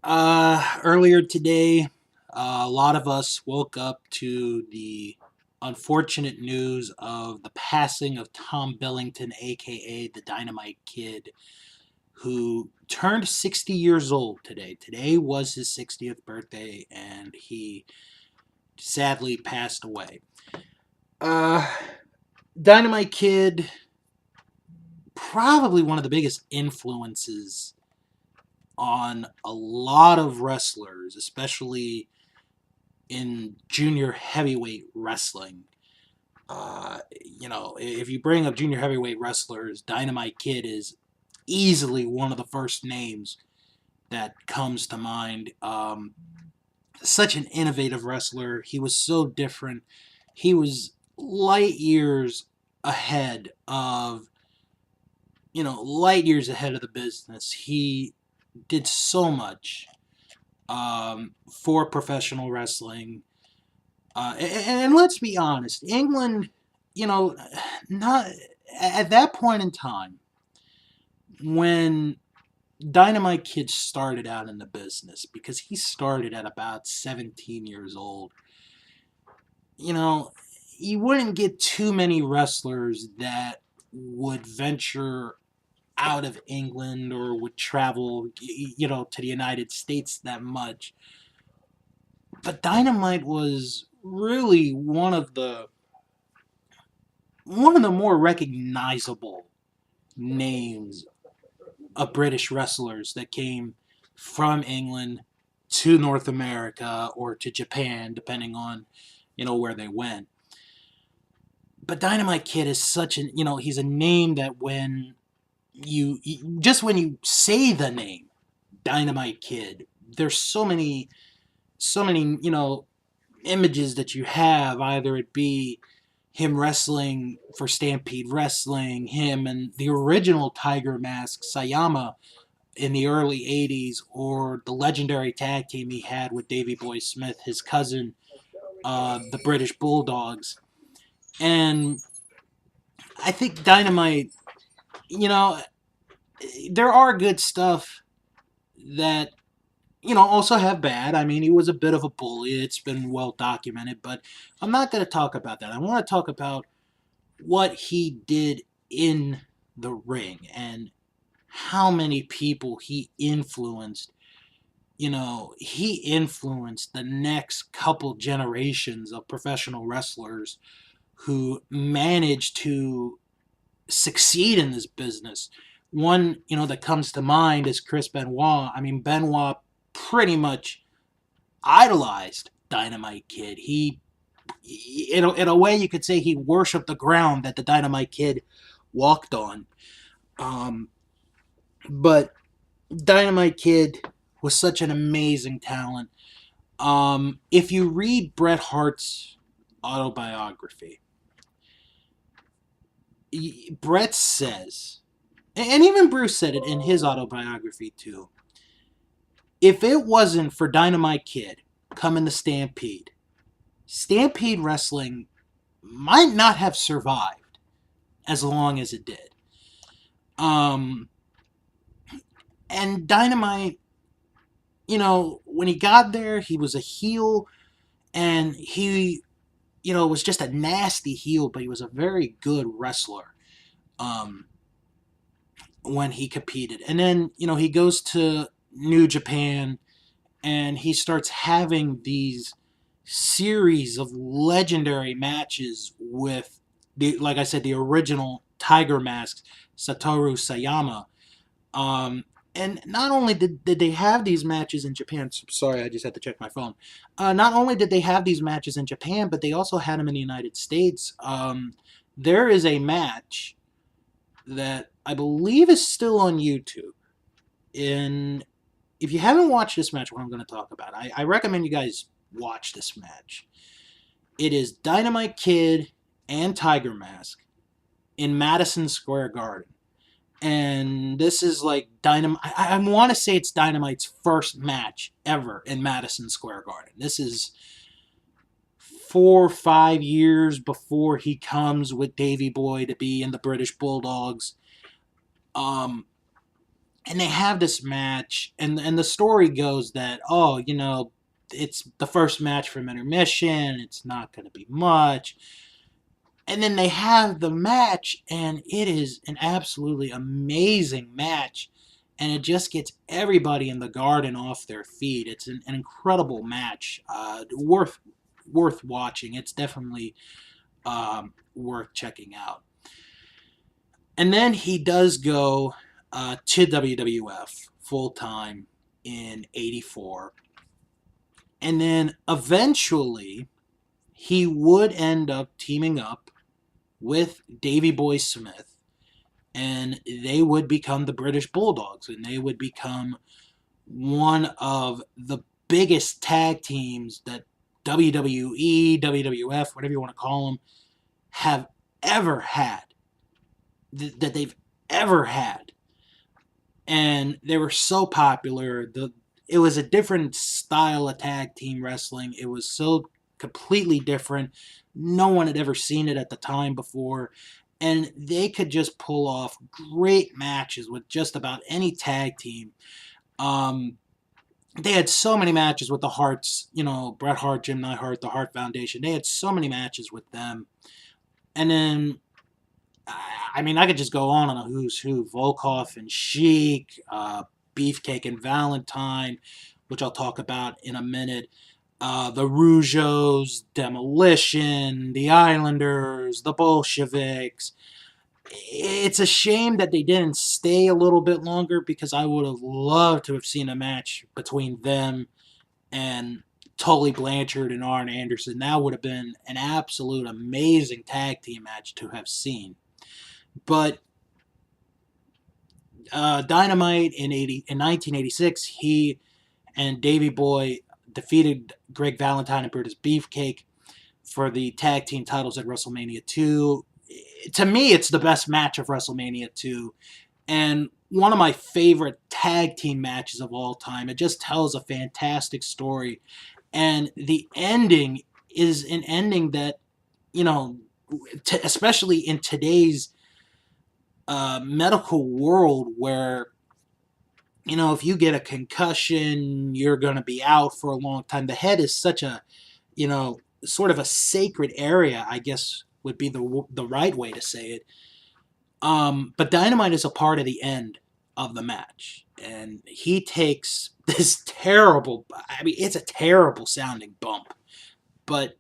Earlier today, a lot of us woke up to the unfortunate news of the passing of Tom Billington, aka the Dynamite Kid, who turned 60 years old today. Today was his 60th birthday, and he sadly passed away. Uh, Dynamite Kid, probably one of the biggest influences on a lot of wrestlers, especially in junior heavyweight wrestling. If you bring up junior heavyweight wrestlers, Dynamite Kid is easily one of the first names that comes to mind. Such an innovative wrestler. He was so different. He was light years ahead of, light years ahead of the business. He did so much for professional wrestling. And let's be honest, England, you know, not at that point in time when Dynamite Kid started out in the business, because he started at about 17 years old. You know, you wouldn't get too many wrestlers that would venture out of England or would travel, to the United States that much. But Dynamite was really one of the more recognizable names of British wrestlers that came from England to North America or to Japan, depending on, where they went. But Dynamite Kid is he's a name that just when you say the name Dynamite Kid, there's so many, images that you have, either it be him wrestling for Stampede Wrestling, him and the original Tiger Mask Sayama in the early 80s, or the legendary tag team he had with Davey Boy Smith, his cousin, the British Bulldogs. And I think Dynamite, you know, there are good stuff that, also have bad. I mean, he was a bit of a bully. It's been well documented, but I'm not going to talk about that. I want to talk about what he did in the ring and how many people he influenced. He influenced the next couple generations of professional wrestlers who managed to succeed in this business. One, that comes to mind is Chris Benoit. I mean, Benoit pretty much idolized Dynamite Kid. In a way, you could say he worshipped the ground that the Dynamite Kid walked on. Um, but Dynamite Kid was such an amazing talent. If you read Bret Hart's autobiography, Bret says, and even Bruce said it in his autobiography too, if it wasn't for Dynamite Kid coming to Stampede Wrestling might not have survived as long as it did. Um, and Dynamite, when he got there, he was a heel, and he, was just a nasty heel, but he was a very good wrestler. Um, when he competed, and then he goes to New Japan, and he starts having these series of legendary matches with like I said, the original Tiger Mask, Satoru Sayama. Um, and not only did they have these matches in Japan, sorry, I just had to check my phone. Not only did they have these matches in Japan, but they also had them in the United States. There is a match that I believe is still on YouTube. And if you haven't watched this match, what I'm going to talk about, I recommend you guys watch this match. It is Dynamite Kid and Tiger Mask in Madison Square Garden. And this is like Dynamite. I want to say it's Dynamite's first match ever in Madison Square Garden. This is 4 or 5 years before he comes with Davey Boy to be in the British Bulldogs. Um, and they have this match, and the story goes that, oh, it's the first match from intermission, it's not going to be much. And then they have the match, and it is an absolutely amazing match. And it just gets everybody in the garden off their feet. It's an incredible match, worth watching. It's definitely worth checking out. And then he does go to WWF full time in '84, and then eventually he would end up teaming up with Davey Boy Smith, and they would become the British Bulldogs, and they would become one of the biggest tag teams that WWE, WWF, whatever you want to call them, have ever had, that they've ever had. And they were so popular. It was a different style of tag team wrestling. It was so completely different. No one had ever seen it at the time before. And they could just pull off great matches with just about any tag team. They had so many matches with the Harts, Bret Hart, Jim Neidhart, the Hart Foundation. They had so many matches with them. And then, I mean, I could just go on a who's who. Volkov and Sheik, Beefcake and Valentine, which I'll talk about in a minute. The Rougeaus, Demolition, the Islanders, the Bolsheviks. It's a shame that they didn't stay a little bit longer, because I would have loved to have seen a match between them and Tully Blanchard and Arn Anderson. That would have been an absolute amazing tag team match to have seen. But Dynamite in 1986, he and Davey Boy defeated Greg Valentine and Brutus Beefcake for the tag team titles at WrestleMania 2. To me, it's the best match of WrestleMania 2, and one of my favorite tag team matches of all time. It just tells a fantastic story, and the ending is an ending that, especially in today's medical world, where if you get a concussion, you're going to be out for a long time. The head is such a, sort of a sacred area, I guess would be the right way to say it. But Dynamite is a part of the end of the match, and he takes this terrible, I mean, it's a terrible sounding bump, but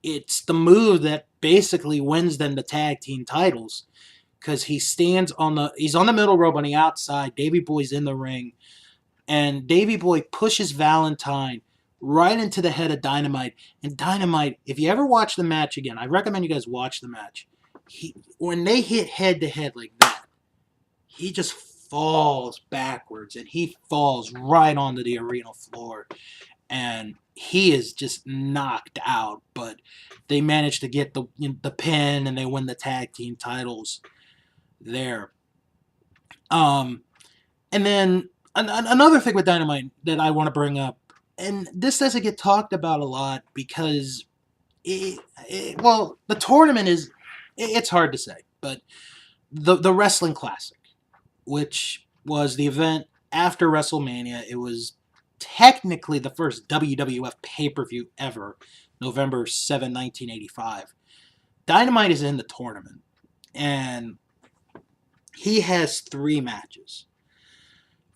it's the move that basically wins them the tag team titles, because he's on the middle rope on the outside. Davey Boy's in the ring, and Davey Boy pushes Valentine right into the head of Dynamite. And Dynamite, if you ever watch the match again, I recommend you guys watch the match. When they hit head to head like that, he just falls backwards, and he falls right onto the arena floor, and he is just knocked out. But they manage to get the pin, and they win the tag team titles there. And then another thing with Dynamite that I want to bring up, and this doesn't get talked about a lot, because the tournament it's hard to say, but the Wrestling Classic, which was the event after WrestleMania, it was technically the first WWF pay-per-view ever, November 7, 1985. Dynamite is in the tournament, and he has 3 matches.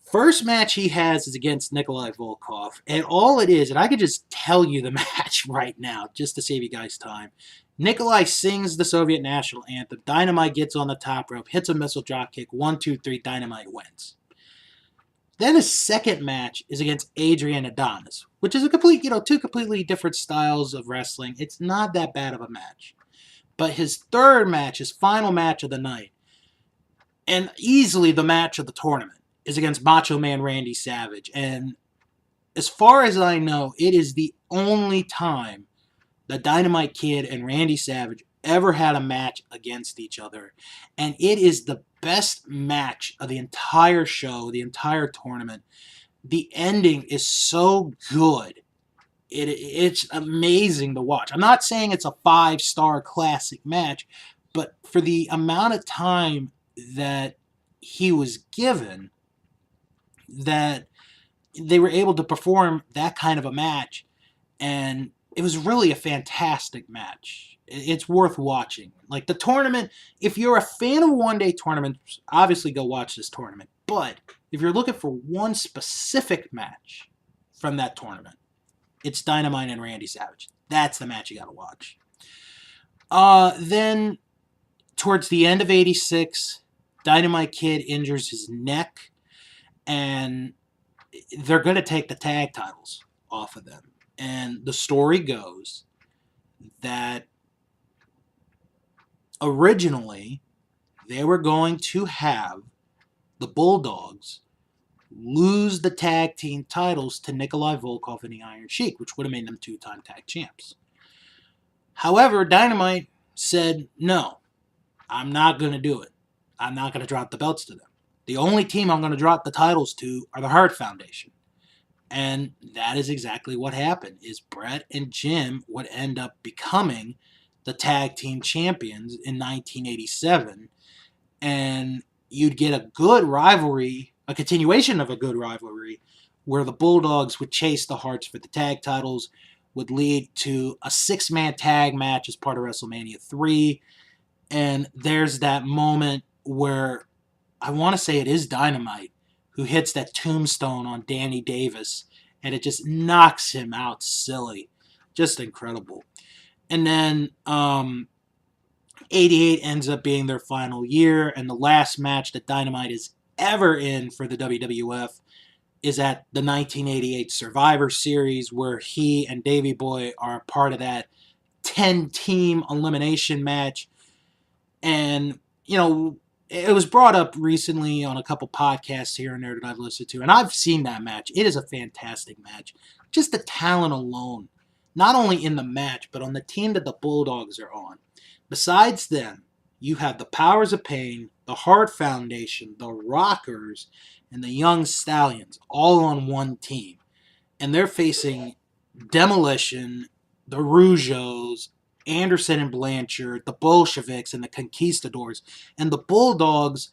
First match he has is against Nikolai Volkov, and all it is, and I could just tell you the match right now, just to save you guys time. Nikolai sings the Soviet national anthem. Dynamite gets on the top rope, hits a missile dropkick. 1, 2, 3. Dynamite wins. Then his second match is against Adrian Adonis, which is a two completely different styles of wrestling. It's not that bad of a match. But his third match, his final match of the night, and easily the match of the tournament, is against Macho Man Randy Savage. And as far as I know, it is the only time the Dynamite Kid and Randy Savage ever had a match against each other. And it is the best match of the entire show, the entire tournament. The ending is so good. It's amazing to watch. I'm not saying it's a 5-star classic match, but for the amount of time that he was given, that they were able to perform that kind of a match, and it was really a fantastic match. It's worth watching. Like the tournament, if you're a fan of one-day tournaments, obviously go watch this tournament. But if you're looking for one specific match from that tournament, it's Dynamite and Randy Savage. That's the match you gotta watch. Then, towards the end of '86, Dynamite Kid injures his neck, and they're going to take the tag titles off of them. And the story goes that originally they were going to have the Bulldogs lose the tag team titles to Nikolai Volkov and the Iron Sheik, which would have made them two-time tag champs. However, Dynamite said, no, I'm not going to do it. I'm not going to drop the belts to them. The only team I'm going to drop the titles to are the Hart Foundation. And that is exactly what happened, is Bret and Jim would end up becoming the tag team champions in 1987. And you'd get a good rivalry, a continuation of a good rivalry, where the Bulldogs would chase the Harts for the tag titles, would lead to a 6-man tag match as part of WrestleMania 3. And there's that moment where I want to say it is Dynamite who hits that tombstone on Danny Davis, and it just knocks him out silly. Just incredible. And then 88 ends up being their final year, and the last match that Dynamite is ever in for the WWF is at the 1988 Survivor Series, where he and Davey Boy are part of that 10-team elimination match. And, you know, it was brought up recently on a couple podcasts here and there that I've listened to, and I've seen that match. It is a fantastic match. Just the talent alone, not only in the match, but on the team that the Bulldogs are on. Besides them, you have the Powers of Pain, the Hart Foundation, the Rockers, and the Young Stallions, all on one team. And they're facing Demolition, the Rougeaus, Anderson and Blanchard, the Bolsheviks, and the Conquistadors. And the Bulldogs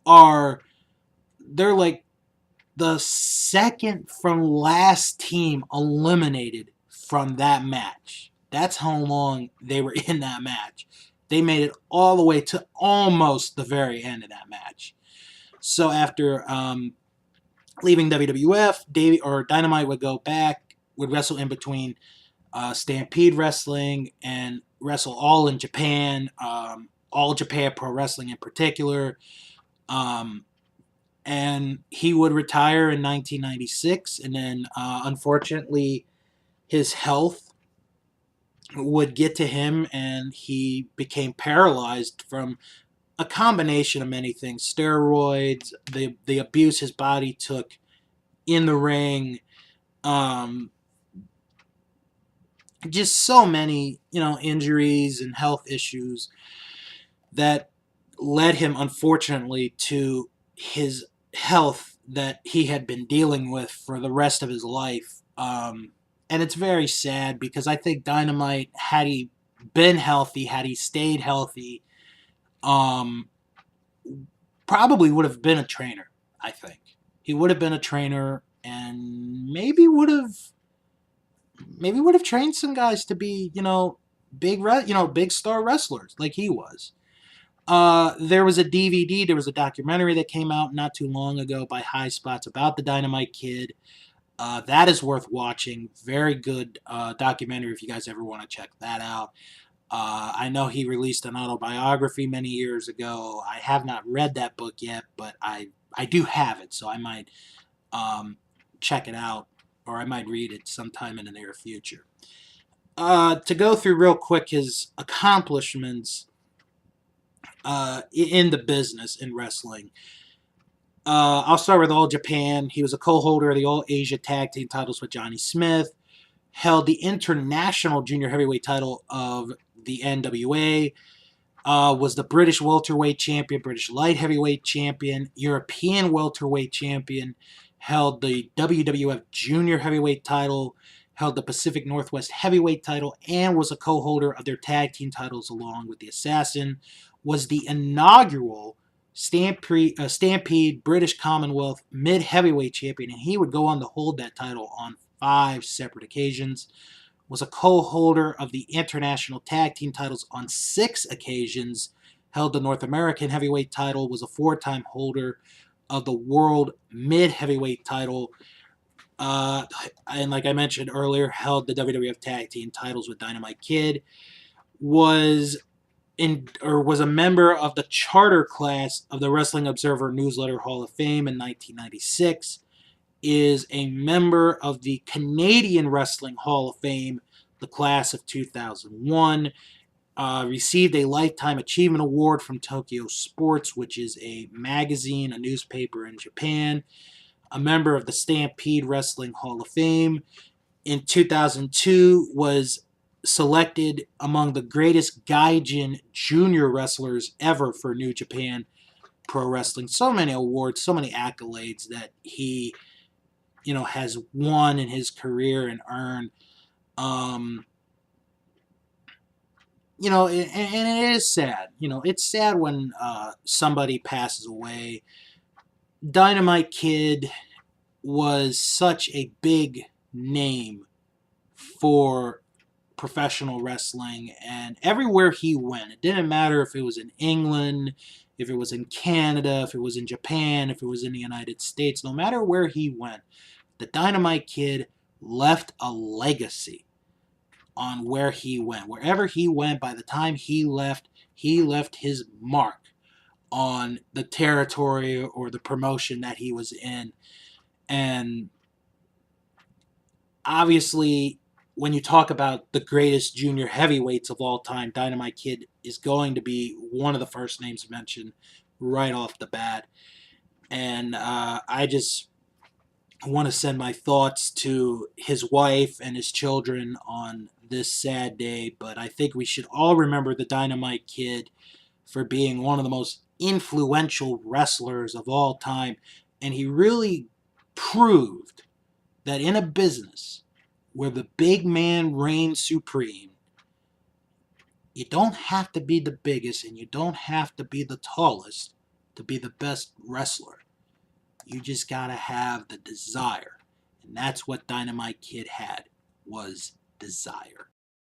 they're like the second from last team eliminated from that match. That's how long they were in that match. They made it all the way to almost the very end of that match. So after leaving WWF, Dynamite would go back, would wrestle in between Stampede Wrestling and wrestle All in Japan, All Japan Pro Wrestling in particular. And he would retire in 1996, and then unfortunately his health would get to him, and he became paralyzed from a combination of many things: steroids, the abuse his body took in the ring, just so many, injuries and health issues that led him, unfortunately, to his health that he had been dealing with for the rest of his life. And it's very sad, because I think Dynamite, had he been healthy, had he stayed healthy, probably would have been a trainer, I think. He would have been a trainer, and maybe would have trained some guys to be, big star wrestlers like he was. There was a DVD, there was a documentary that came out not too long ago by High Spots about the Dynamite Kid. That is worth watching. Very good documentary if you guys ever want to check that out. I know he released an autobiography many years ago. I have not read that book yet, but I do have it, so I might check it out, or I might read it sometime in the near future. To go through real quick his accomplishments in the business, in wrestling. I'll start with All Japan. He was a co-holder of the All Asia Tag Team titles with Johnny Smith. Held the International Junior Heavyweight title of the NWA. Was the British Welterweight Champion, British Light Heavyweight Champion, European Welterweight Champion. Held the WWF Junior Heavyweight title. Held the Pacific Northwest Heavyweight title, and was a co-holder of their tag team titles along with the Assassin. Was the inaugural Stampede British Commonwealth mid heavyweight champion, and he would go on to hold that title on 5 separate occasions. Was a co-holder of the international tag team titles on 6 occasions. Held the North American heavyweight title. Was a 4-time holder of the world mid heavyweight title. And like I mentioned earlier, held the WWF tag team titles with Dynamite Kid. Was a member of the charter class of the Wrestling Observer Newsletter Hall of Fame in 1996, is a member of the Canadian Wrestling Hall of Fame, the class of 2001, received a Lifetime Achievement Award from Tokyo Sports, which is a magazine, a newspaper in Japan, a member of the Stampede Wrestling Hall of Fame. In 2002, was selected among the greatest Gaijin junior wrestlers ever for New Japan Pro Wrestling. So many awards, so many accolades that he, has won in his career and earned. And it is sad. It's sad when somebody passes away. Dynamite Kid was such a big name for professional wrestling, and everywhere he went, it didn't matter if it was in England, if it was in Canada, if it was in Japan, if it was in the United States, no matter where he went, the Dynamite Kid left a legacy on where he went. Wherever he went, by the time he left his mark on the territory or the promotion that he was in. And obviously, when you talk about the greatest junior heavyweights of all time, Dynamite Kid is going to be one of the first names mentioned right off the bat. And I just want to send my thoughts to his wife and his children on this sad day. But I think we should all remember the Dynamite Kid for being one of the most influential wrestlers of all time. And he really proved that in a business where the big man reigns supreme, you don't have to be the biggest and you don't have to be the tallest to be the best wrestler. You just gotta have the desire. And that's what Dynamite Kid had, was desire.